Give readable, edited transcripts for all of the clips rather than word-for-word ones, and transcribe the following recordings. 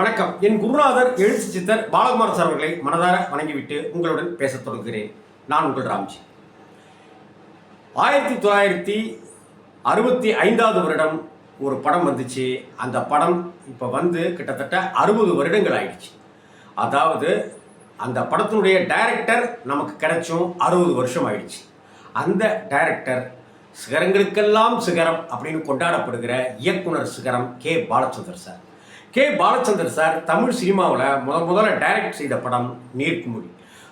வணக்கம். என் குருநாதர் எழுத்து சித்தர் பாலகுமார் சார் அவர்களை மனதார வணங்கிவிட்டு உங்களுடன் பேசத் தொடங்குகிறேன். நான் உங்கள் ராம்ஜி. 1965 வருடம் ஒரு படம் வந்துச்சு. அந்த படம் இப்போ கிட்டத்தட்ட 60 வருடங்கள் ஆயிடுச்சு. அதாவது அந்த படத்தினுடைய டைரக்டர் நமக்கு கிடைச்சும் 60 வருஷம் ஆயிடுச்சு. அந்த டைரக்டர் சிகரங்களுக்கெல்லாம் சிகரம் அப்படின்னு கொண்டாடப்படுகிற இயக்குனர் சிகரம் K. Balachander sir. K. Balachander sir Tamil சினிமாவில் முதல்ல டைரக்ட் செய்த படம் நீர்க்குமிழி.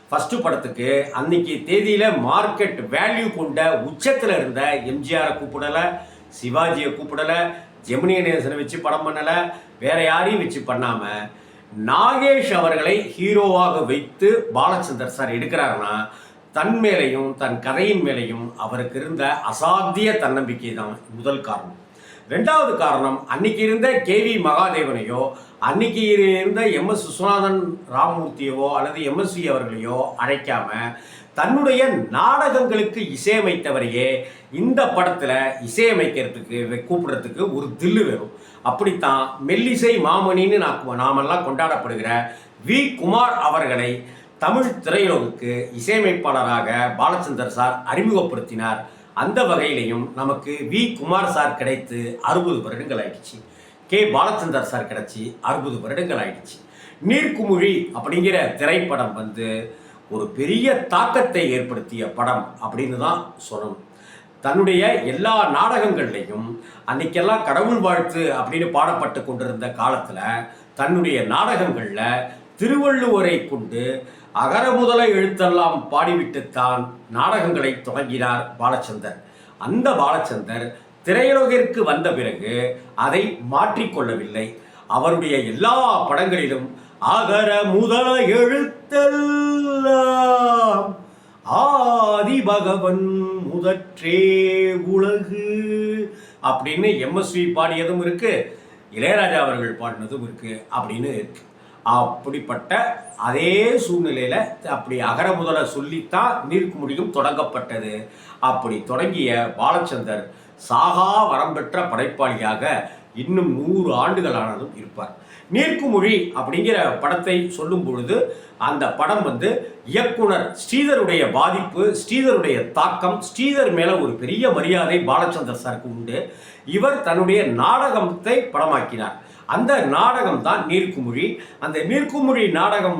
ஃபஸ்ட்டு படத்துக்கு அன்னைக்கு தேதியில் மார்க்கெட் வேல்யூ கொண்ட உச்சத்தில் இருந்த எம்ஜிஆரை கூப்பிடலை, சிவாஜியை கூப்பிடலை, ஜெமினி கணேசனை வச்சு படம் பண்ணலை, வேற யாரையும் வச்சு பண்ணாமல் நாகேஷ் அவர்களை ஹீரோவாக வைத்து பாலச்சந்தர் சார் எடுக்கிறாருன்னா தன் மேலையும் தன் கதையின் மேலையும் அவருக்கு இருந்த அசாத்திய தன்னம்பிக்கை தான் முதல் காரணம். ரெண்டாவது காரணம், அன்னைக்கு இருந்த கேவி மகாதேவனையோ அன்னைக்கு இருந்த எம்எஸ் விஸ்வநாதன் ராமமூர்த்தியவோ அல்லது எம்எஸ்வி அவர்களையோ அழைக்காம தன்னுடைய நாடகங்களுக்கு இசையமைத்தவரையே இந்த படத்தில் இசையமைக்கிறதுக்கு கூப்பிடுறதுக்கு ஒரு தில்லு வேணும். அப்படித்தான் மெல்லிசை மாமணின்னு நாமெல்லாம் கொண்டாடப்படுகிற வி. குமார் அவர்களை தமிழ் திரையுலகுக்கு இசையமைப்பாளராக பாலச்சந்தர் சார் அறிமுகப்படுத்தினார். அந்த வகையிலையும் நமக்கு வி. குமார் சார் கிடைத்து 60 வருடங்கள் ஆயிடுச்சு. கே. பாலச்சந்தர் சார் கிடைச்சி 60 வருடங்கள் ஆயிடுச்சு. நீர்க்குமிழி அப்படிங்கிற திரைப்படம் ஒரு பெரிய தாக்கத்தை ஏற்படுத்திய படம் அப்படின்னு தான் சொல்லணும். தன்னுடைய எல்லா நாடகங்கள்லையும் அன்னைக்கெல்லாம் கடவுள் வாழ்த்து அப்படின்னு பாடப்பட்டு கொண்டிருந்த காலத்தில் தன்னுடைய நாடகங்களில் திருவள்ளுவரை கொண்டு அகர முதல எழுத்தெல்லாம் பாடிவிட்டுத்தான் நாடகங்களை தொடங்கினார் பாலச்சந்தர். அந்த பாலச்சந்தர் திரையுலகிற்கு வந்த பிறகு அதை மாற்றிக்கொள்ளவில்லை. அவருடைய எல்லா படங்களிலும் அகர முதல எழுத்தெல்லாம் ஆதி பகவன் முதற்றே உலகு அப்படின்னு எம்எஸ்வி பாடியதும் இருக்கு, இளையராஜா அவர்கள் பாடினதும் இருக்கு அப்படின்னு இருக்கு. அப்படிப்பட்ட அதே சூழ்நிலையில் அப்படி அகர முதல சொல்லித்தான் நீர்க்குமிழியும் தொடங்கப்பட்டது. அப்படி தொடங்கிய பாலச்சந்தர் சாகா வரம் பெற்ற படைப்பாளியாக இன்னும் 100 ஆண்டுகளானதும் இருப்பார். நீர்க்குமிழி அப்படிங்கிற படத்தை சொல்லும் பொழுது அந்த படம் இயக்குனர் ஸ்ரீதருடைய பாதிப்பு, ஸ்ரீதருடைய தாக்கம், ஸ்ரீதர் மேலே ஒரு பெரிய மரியாதை பாலச்சந்தர் சாருக்கு உண்டு. இவர் தன்னுடைய நாடகத்தை படமாக்கினார். அந்த நாடகம் தான் நீர்க்குமிழி. அந்த நீர்க்குமிழி நாடகம்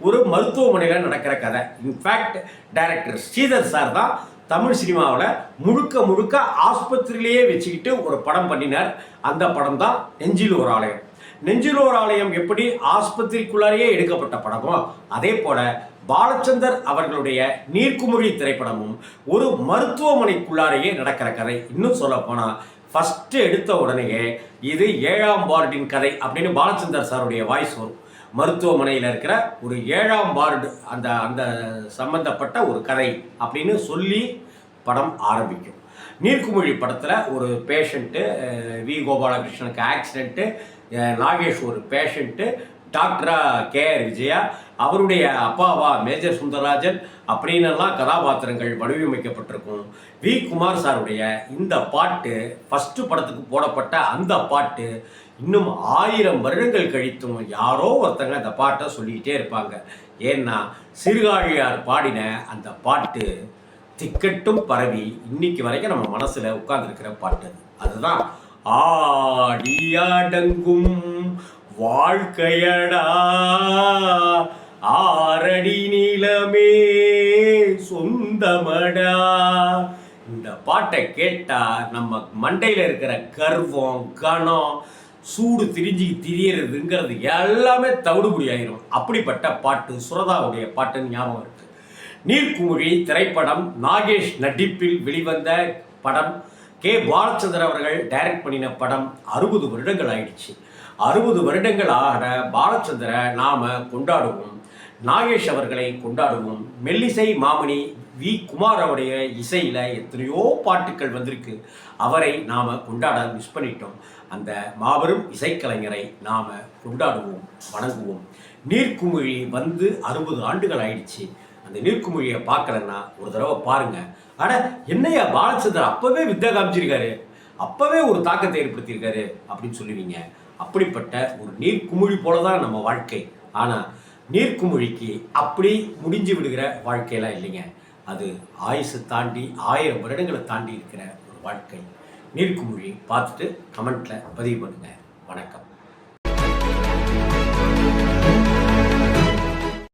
ஒரு மருத்துவமனையில் நடக்கிற கதை. இன்ஃபேக்ட் டைரக்டர் ஸ்ரீதர் சார் தான் தமிழ் சினிமாவில் முழுக்க ஆஸ்பத்திரியிலேயே வச்சுக்கிட்டு ஒரு படம் பண்ணினார். அந்த படம் தான் நெஞ்சில் ஒரு ஆலயம். நெஞ்சில் ஒரு ஆலயம் எப்படி ஆஸ்பத்திரிக்குள்ளாரையே எடுக்கப்பட்ட படமோ அதே போல பாலச்சந்தர் அவர்களுடைய நீர்க்குமிழி திரைப்படமும் ஒரு மருத்துவமனைக்குள்ளாரையே நடக்கிற கதை. இன்னும் சொல்ல போனால் ஃபஸ்ட்டு எடுத்த உடனேயே இது 7ஆம் வார்டின் கதை அப்படின்னு பாலச்சந்தர் சாருடைய வாய்ஸ் வரும். மருத்துவமனையில் இருக்கிற ஒரு 7ஆம் வார்டு அந்த அந்த சம்பந்தப்பட்ட ஒரு கதை அப்படின்னு சொல்லி படம் ஆரம்பிக்கும். நீர்க்குமிழி படத்தில் ஒரு பேஷண்ட்டு, வி. கோபாலகிருஷ்ணனுக்கு ஆக்சிடெண்ட்டு, நாகேஷ் ஒரு பேஷண்ட்டு, டாக்டரா கே.ஆர். விஜயா, அவருடைய அப்பாவா மேஜர் சுந்தரராஜன் அப்படின்னெல்லாம் கதாபாத்திரங்கள் வடிவமைக்கப்பட்டிருக்கும். வி. குமார் சாருடைய இந்த பாட்டு ஃபஸ்ட்டு படத்துக்கு போடப்பட்ட அந்த பாட்டு இன்னும் 1000 வருடங்கள் கழித்தும் யாரோ ஒருத்தங்க அந்த பாட்டை சொல்லிக்கிட்டே இருப்பாங்க. ஏன்னா சிறுகாழியார் பாடின அந்த பாட்டு திக்கட்டும் பரவி இன்னைக்கு வரைக்கும் நம்ம மனசில் உட்கார்ந்துருக்கிற பாட்டு. அதுதான் ஆடியடங்கும் வாழ்க்கையடா ஆரடி நீளமே சொந்தமடா. இந்த பாட்டை கேட்டா நம்ம மண்டையில் இருக்கிற கர்வம், கணம், சூடு திரியறதுங்கிறது எல்லாமே தவிடுபடி ஆயிரும். அப்படிப்பட்ட பாட்டு சுரதாவுடைய பாட்டுன்னு ஞாபகம் இருக்கு. நீர்க்குமிழி திரைப்படம் நாகேஷ் நடிப்பில் வெளிவந்த படம். கே. பாலச்சந்தர் அவர்கள் டைரக்ட் பண்ணின படம். 60 வருடங்கள் ஆயிடுச்சு. 60 வருடங்கள் ஆக பாலச்சந்தரை நாம் கொண்டாடுவோம், நாகேஷ் அவர்களை கொண்டாடுவோம். மெல்லிசை மாமணி வி. குமார் அவருடைய இசையில் எத்தனையோ பாட்டுக்கள் வந்திருக்கு. அவரை நாம் கொண்டாட மிஸ் பண்ணிட்டோம். அந்த மாபெரும் இசைக்கலைஞரை நாம் கொண்டாடுவோம், வணங்குவோம். நீர்க்குமிழி 60 ஆண்டுகள் ஆயிடுச்சு. அந்த நீர்க்குமிழியை பார்க்கலன்னா ஒரு தடவை பாருங்கள். ஆனால் என்னையா பாலச்சந்தர் அப்போவே வித்தை காமிச்சிருக்காரு, அப்போவே ஒரு தாக்கத்தை ஏற்படுத்தியிருக்காரு அப்படின்னு சொல்லுவீங்க. அப்படிப்பட்ட ஒரு நீர்க்குமிழி போல தான் நம்ம வாழ்க்கை. ஆனால் நீர்க்குமிழிக்கு அப்படி முடிஞ்சு விடுகிற வாழ்க்கையெல்லாம் இல்லைங்க. அது ஆயுசு தாண்டி 1000 வருடங்களை தாண்டி இருக்கிற ஒரு வாழ்க்கை. நீர்க்குமிழி பார்த்துட்டு கமெண்ட்டில் பதிவு பண்ணுங்கள். வணக்கம்.